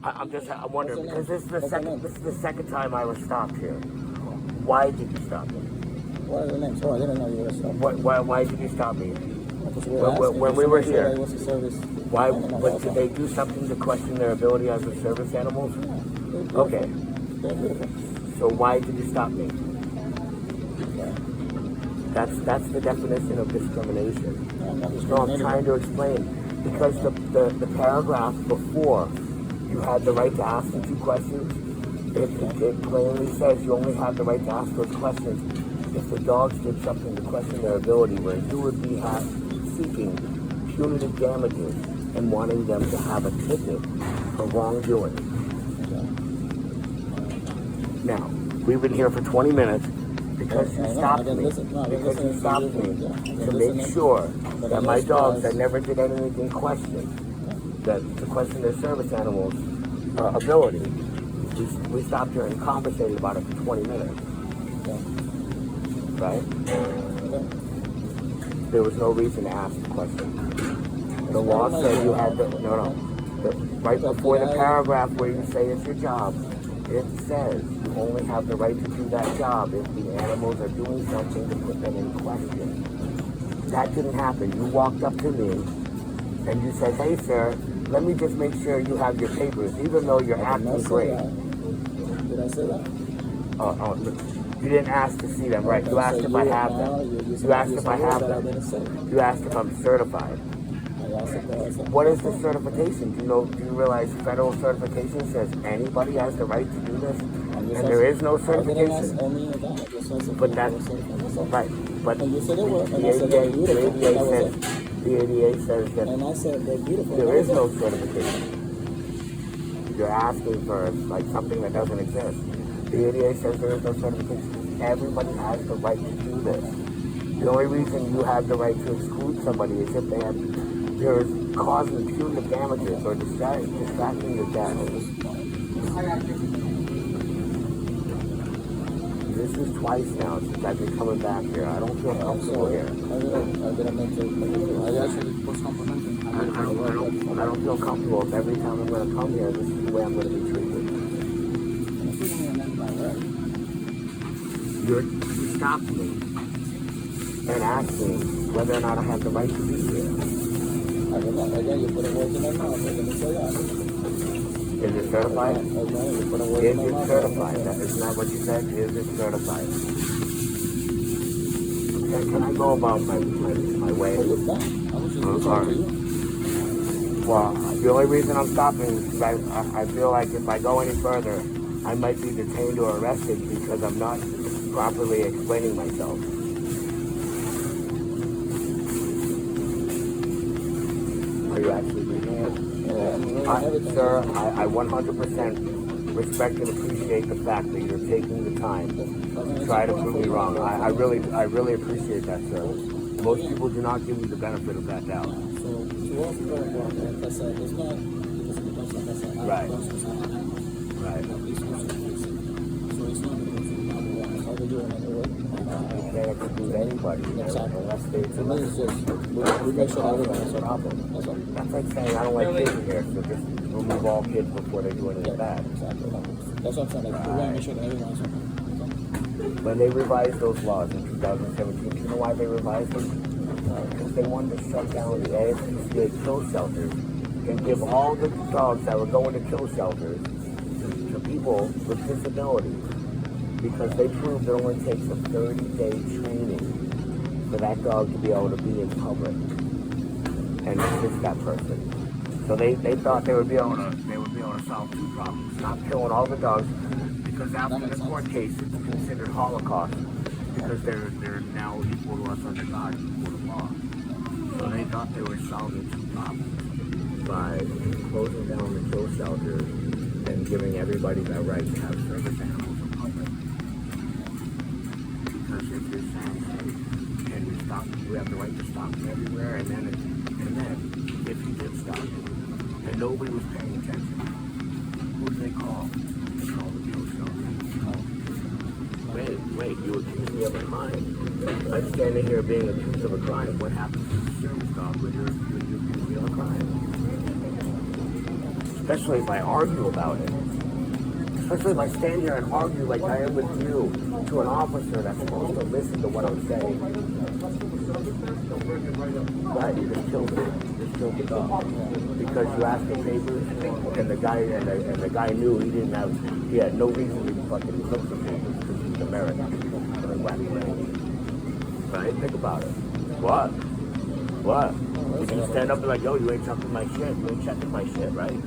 I'm wondering because this is the second time I was stopped here. Why did you stop me? What are your names? Oh, I didn't know you were a stop. Why did you stop me? Because we were asking When you we to were make sure here. that it was a service Why? animal But also. did they do something to question their ability as a service animals? Yeah, they're beautiful. Okay. They're beautiful. So why did you stop me? Yeah. That's the definition of discrimination. Yeah, I'm not No, I'm discriminating. trying to explain. Because the paragraph before, you had the right to ask the two questions. It plainly says you only have the right to ask those questions if the dogs did something to question their ability, where you would be seeking punitive damages and wanting them to have a ticket for wrongdoing. Now, we've been here for 20 minutes because you stopped me. Because you stopped me to make sure that my dogs that never did anything to question their service animals' ability. We stopped here and conversated about it for 20 minutes. Right? There was no reason to ask the question. The law said you had to, right before the paragraph where you say it's your job, it says you only have the right to do that job if the animals are doing something to put them in question. That didn't happen. You walked up to me and you said, hey sir, let me just make sure you have your papers, even though you're acting great. Did I say that? You didn't ask to see them, right? You asked if I have them. You asked if I have them. You asked if I'm certified. What is the certification? Do you realize federal certification says anybody has the right to do this? And there is no certification. But that's right. But the ADA says that there is no certification. You're asking for like something that doesn't exist. The ADA says there is no certification. Everybody has the right to do this. The only reason you have the right to exclude somebody is if they're causing punitive damages or distracting your damages. This is twice now since I've been coming back here. I don't feel comfortable here. I don't feel comfortable if every time I'm going to come here, this is the way I'm going to be treated. You stopped me and asked me whether or not I have the right to be here. Is it certified? Is it certified? That is not what you said. Is it certified? Can I go about my way? I'm sorry. Well, the only reason I'm stopping is I feel like if I go any further, I might be detained or arrested because I'm not properly explaining myself. Are you actually reading it? Sir, I 100% respect and appreciate the fact that you're taking the time to try to prove me wrong. I really appreciate that, sir. Most people do not give me the benefit of that doubt. Right. Right. You can't exclude anybody unless they make sure everyone has a problem. That's like saying I don't like kids here, so just remove all kids before they do anything bad. Exactly. That's what I'm saying. Like, we want to make sure that everyone's okay. When they revised those laws in 2017, you know why they revised them? Because they wanted to shut down the ASPCA kill shelters and give all the dogs that were going to kill shelters to people with disabilities. Because they proved it only takes a 30-day training for that dog to be able to be in public and assist that person. So they thought they would be able to solve two problems: stop killing all the dogs, because after the court case it's considered Holocaust because they're now equal to us under God, equal to law. So they thought they were solving two problems by closing down the kill shelters and giving everybody the right to have service animals in public. Because if you're saying, hey, can we stop? We have the right to stop them everywhere, and then if you did stop it, and nobody was paying attention, who did they call? They called the kill shelter. Wait, you accused me of a crime. I'm standing here being accused of a crime. What happens to the service dog when you accuse me of a crime? Especially if I argue about it. Especially if I stand here and argue like I am with you to an officer that's supposed to listen to what I'm saying. Right, you just killed it. You just killed the dog. Because you asked for papers and the guy knew he had no reason to fucking look for papers because he's American. So they whacked him. Right? Think about it. What? What? If you stand up and like, yo, you ain't talking my shit, you ain't checking my shit, right?